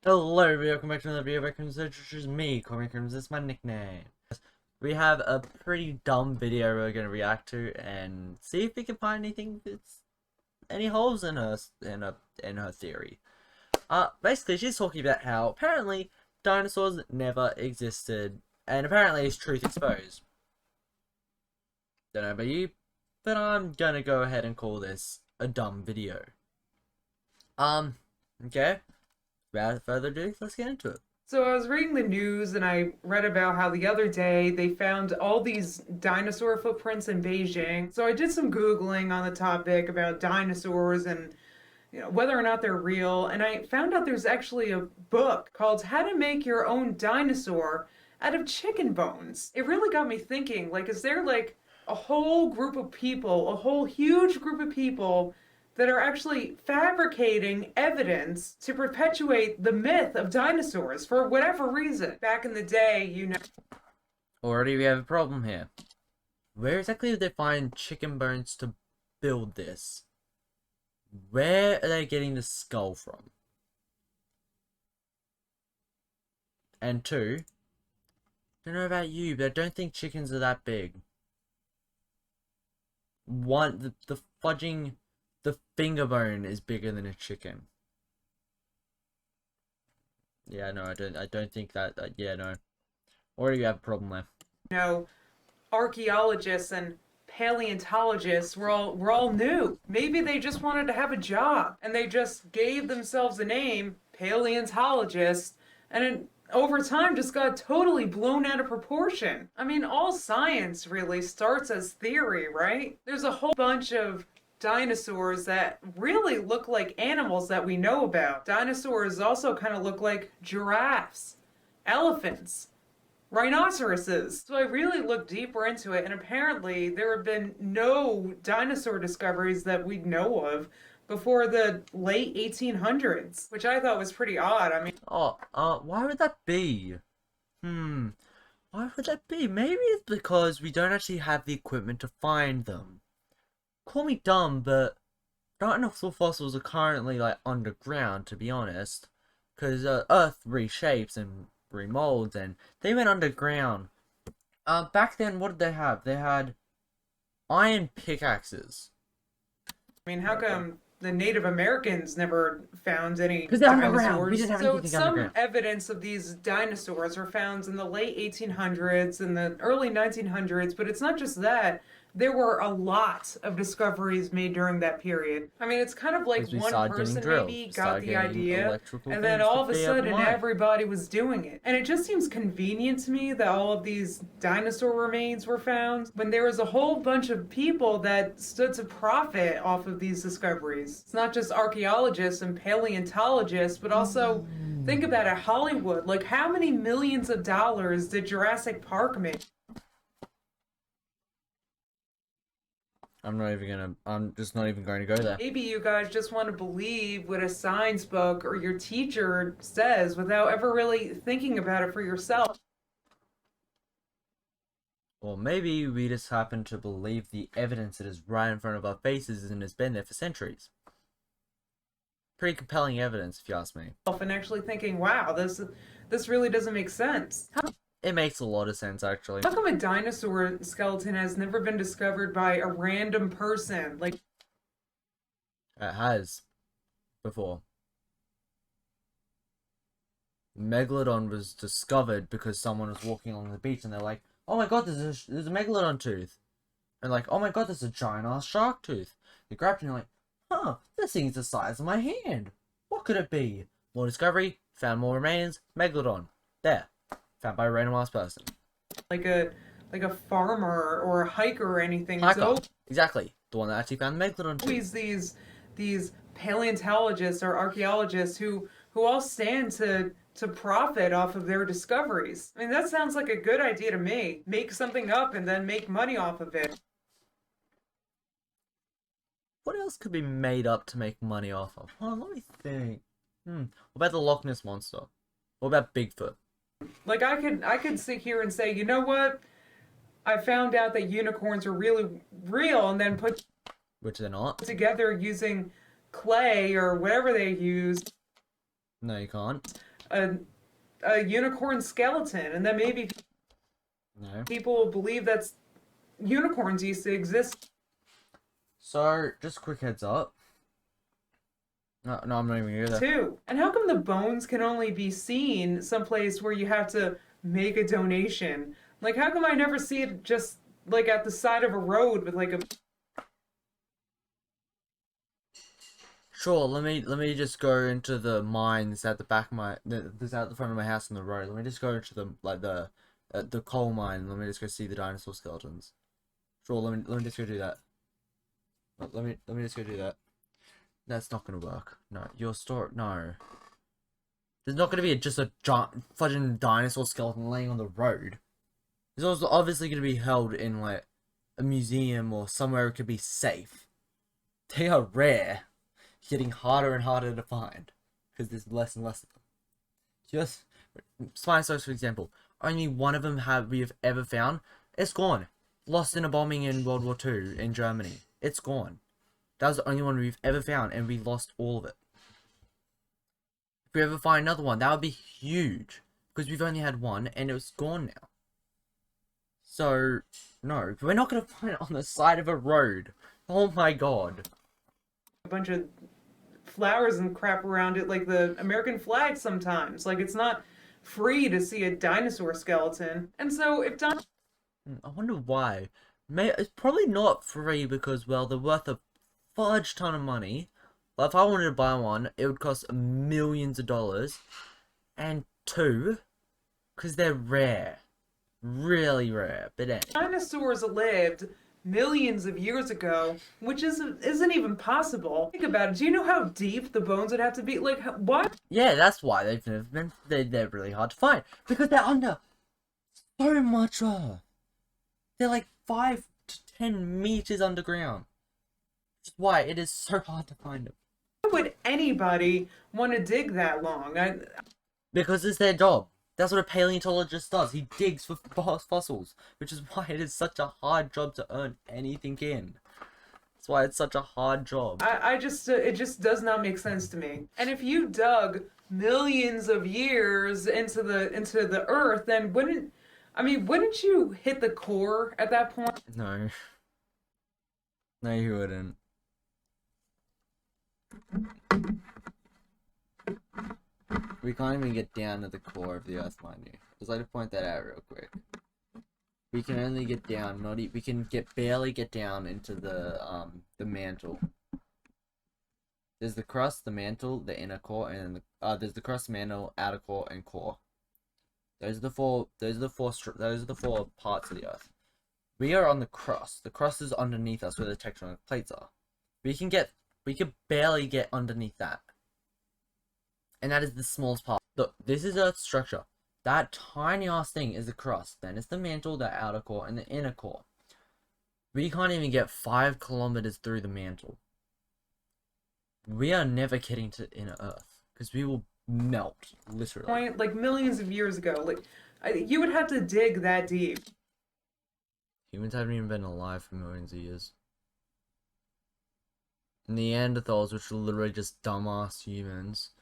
Hello, welcome back to another video. Welcome to which is me, Comic Rooms. That's my nickname. We have a pretty dumb video we're gonna react to and see if we can find anything that's any holes in her theory. Basically she's talking about how apparently dinosaurs never existed and apparently it's truth exposed. Don't know about you, but I'm gonna go ahead and call this a dumb video. Okay. Without further ado, let's get into it. So I was reading the news and I read about how the other day they found all these dinosaur footprints in Beijing. So I did some Googling on the topic about dinosaurs and whether or not they're real. And I found out there's actually a book called How to Make Your Own Dinosaur Out of Chicken Bones. It really got me thinking, like, is there like a whole group of people, a whole huge group of people that are actually fabricating evidence to perpetuate the myth of dinosaurs for whatever reason? Back in the day, Already we have a problem here. Where exactly did they find chicken bones to build this? Where are they getting the skull from? And two, I don't know about you, but I don't think chickens are that big. The fudging, the finger bone is bigger than a chicken. Yeah, no, I don't think that, yeah, no. Already have a problem there. Archaeologists and paleontologists were all new. Maybe they just wanted to have a job and they just gave themselves a name, paleontologist, and it, over time just got totally blown out of proportion. I mean, all science really starts as theory, right? There's a whole bunch of dinosaurs that really look like animals that we know about. Dinosaurs also kind of look like giraffes, elephants, rhinoceroses. So I really looked deeper into it, and apparently there have been no dinosaur discoveries that we know of before the late 1800s, which I thought was pretty odd. I mean, why would that be? Why would that be? Maybe it's because we don't actually have the equipment to find them. Call me dumb, but dinosaur fossils are currently like underground, to be honest, because Earth reshapes and remolds, and they went underground. Back then, what did they have? They had iron pickaxes. I mean, how come the Native Americans never found any Because they're underground. We dinosaurs? didn't have So anything some underground. evidence of these dinosaurs were found in the late 1800s and the early 1900s, but it's not just that. There were a lot of discoveries made during that period. I mean, it's kind of like one person maybe got the idea, and then all of a sudden everybody was doing it. And it just seems convenient to me that all of these dinosaur remains were found when there was a whole bunch of people that stood to profit off of these discoveries. It's not just archaeologists and paleontologists, but also think about it, Hollywood. Like, how many millions of dollars did Jurassic Park make? I'm just not even going to go there. Maybe you guys just want to believe what a science book or your teacher says without ever really thinking about it for yourself. Or maybe we just happen to believe the evidence that is right in front of our faces and has been there for centuries. Pretty compelling evidence, if you ask me. And actually thinking, wow, this really doesn't make sense. It makes a lot of sense, actually. How come a dinosaur skeleton has never been discovered by a random person? Like, it has before. Megalodon was discovered because someone was walking along the beach and they're like, oh my god, there's a megalodon tooth. And like, oh my god, there's a giant ass shark tooth. You grabbed it and you're like, huh, this thing's the size of my hand. What could it be? More discovery, found more remains, megalodon. There. Found by a random ass person. Like a farmer or a hiker or anything. Hiker. Exactly. The one that actually found the megalodon tooth. These paleontologists or archaeologists who all stand to profit off of their discoveries. I mean, that sounds like a good idea to me. Make something up and then make money off of it. What else could be made up to make money off of? Oh, let me think. What about the Loch Ness Monster? What about Bigfoot? Like, I could sit here and say, you know what? I found out that unicorns are really real, and then put Which they're not. together using clay or whatever they used. No, you can't. a unicorn skeleton, and then maybe No. people will believe that unicorns used to exist. So, just quick heads up. No, I'm not even gonna go there. Too. And how come the bones can only be seen someplace where you have to make a donation? Like, how come I never see it just like at the side of a road with like a. Sure, let me just go into the mines at the back of my that's out the front of my house on the road. Let me just go into the coal mine. Let me just go see the dinosaur skeletons. Sure, let me just go do that. Let me just go do that. That's not gonna work. No, your store. No. There's not gonna be just a giant fudging dinosaur skeleton laying on the road. It's also obviously gonna be held in like a museum or somewhere it could be safe. They are rare, getting harder and harder to find because there's less and less of them. Just Spinosaurus, for example, only one of them we have ever found. It's gone. Lost in a bombing in World War II in Germany. It's gone. That was the only one we've ever found, and we lost all of it. If we ever find another one, that would be huge, because we've only had one, and it was gone now. So, no, we're not going to find it on the side of a road. Oh my god. A bunch of flowers and crap around it, like the American flag sometimes. Like, it's not free to see a dinosaur skeleton. And so, if I wonder why. It's probably not free because, well, they're worth a fudge ton of money. Like, if I wanted to buy one, it would cost millions of dollars. And two, because they're rare. Really rare. But anyway. dinosaurs lived millions of years ago, which isn't even possible. Think about it. Do you know how deep the bones would have to be? Like, what? Yeah, that's why they've never been. They're really hard to find because they're under so much. They're like 5 to 10 meters underground. Which is why it is so hard to find them. Why would anybody want to dig that long? Because it's their job. That's what a paleontologist does. He digs for fossils, which is why it is such a hard job to earn anything in. That's why it's such a hard job. It just does not make sense to me. And if you dug millions of years into the earth, then wouldn't you hit the core at that point? No. No, you wouldn't. We can't even get down to the core of the earth, mind you. Just like to point that out real quick. We can only get down, we can barely get down into the mantle. There's the crust, the mantle, the inner core, and there's the crust, mantle, outer core, and core. Those are the four parts of the earth. We are on the crust. The crust is underneath us where the tectonic plates are. We can barely get underneath that. And that is the smallest part. Look, this is Earth's structure. That tiny ass thing is the crust. Then it's the mantle, the outer core, and the inner core. We can't even get 5 kilometers through the mantle. We are never getting to inner Earth. Because we will melt, literally. Like millions of years ago. Like, you would have to dig that deep. Humans haven't even been alive for millions of years. Neanderthals, which are literally just dumbass humans,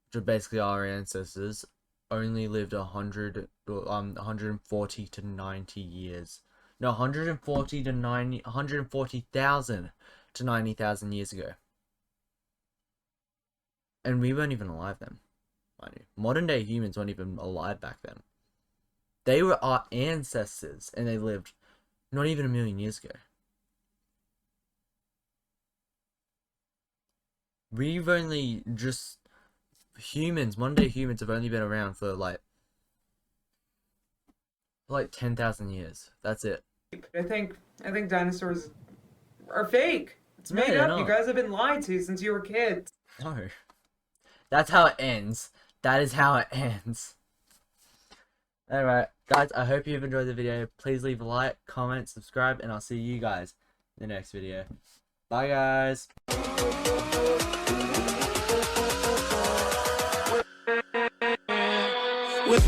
which are basically our ancestors, only lived 140 to 90 years. No, 140,000 to 90,000 years ago. And we weren't even alive then, mind you. Modern day humans weren't even alive back then. They were our ancestors, and they lived not even a million years ago. We've only just... modern day humans have only been around for like 10,000 years. That's it. I think dinosaurs are fake. It's No, made they're up. not. You guys have been lied to since you were kids. No. That's how it ends. That is how it ends. Alright, guys, I hope you've enjoyed the video. Please leave a like, comment, subscribe, and I'll see you guys in the next video. Bye, guys. With